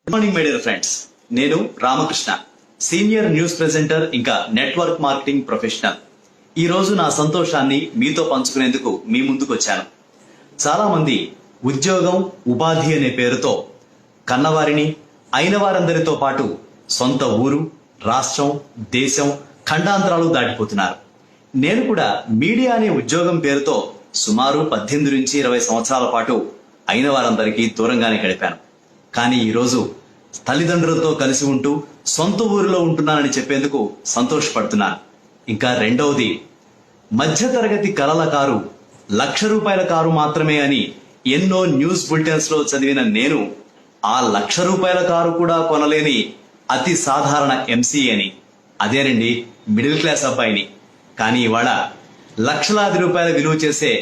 Good morning my dear friends. నేను Ramakrishna, senior news presenter ఇంకా network marketing professional. ఈ రోజు నా సంతోషాన్ని మీతో పంచుకునేందుకు మీ ముందుకు వచ్చాను. చాలా మంది ఉద్యోగం, ఉపాధి అనే పేరుతో కన్నవారిని, అయిన వారందరితో పాటు సొంత ఊరు, రాష్ట్రం, దేశం, ఖండాంతరాలు దాటిపోతున్నారు. నేను కూడా మీడియా అనే ఉద్యోగం పేరుతో సుమారు 18 నుంచి 20 సంవత్సరాల పాటు అయిన వారందరికీ దూరంగానే గడిపాను. కానీ ఈరోజు తల్లిదండ్రులతో కలిసి ఉంటూ సొంత ఊరిలో ఉంటున్నానని చెప్పేందుకు సంతోషపడుతున్నాను. ఇంకా రెండవది, మధ్యతరగతి కలల కారు ₹1,00,000 కారు మాత్రమే అని ఎన్నో న్యూస్ బులెటిన్స్ లో చదివిన నేను ఆ ₹1,00,000 కారు కూడా కొనలేని అతి సాధారణ ఎంసీఏని, అదేనండి మిడిల్ క్లాస్ అబ్బాయిని. కానీ ఇవాళ లక్షలాది రూపాయల విలువ చేసే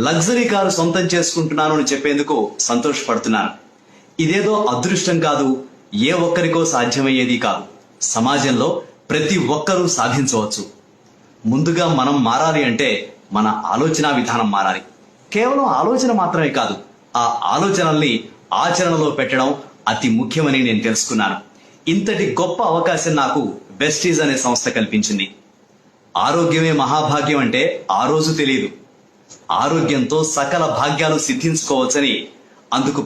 లగ్జరీ కారు సొంతం చేసుకుంటున్నాను అని చెప్పేందుకు సంతోషపడుతున్నాను. ఇదేదో అదృష్టం కాదు, ఏ ఒక్కరికో సాధ్యమయ్యేది కాదు. సమాజంలో ప్రతి ఒక్కరూ సాధించవచ్చు. ముందుగా మనం మారాలి అంటే మన ఆలోచన విధానం మారాలి. కేవలం ఆలోచన మాత్రమే కాదు, ఆ ఆలోచనల్ని ఆచరణలో పెట్టడం అతి ముఖ్యమని నేను తెలుసుకున్నాను. ఇంతటి గొప్ప అవకాశం నాకు వెస్టీజ్ అనే సంస్థ కల్పించింది. ఆరోగ్యమే మహాభాగ్యం అంటే ఆ రోజు తెలియదు. ఆరోగ్యంతో సకల భాగ్యాలు సిద్ధించుకోవచ్చని, అందుకు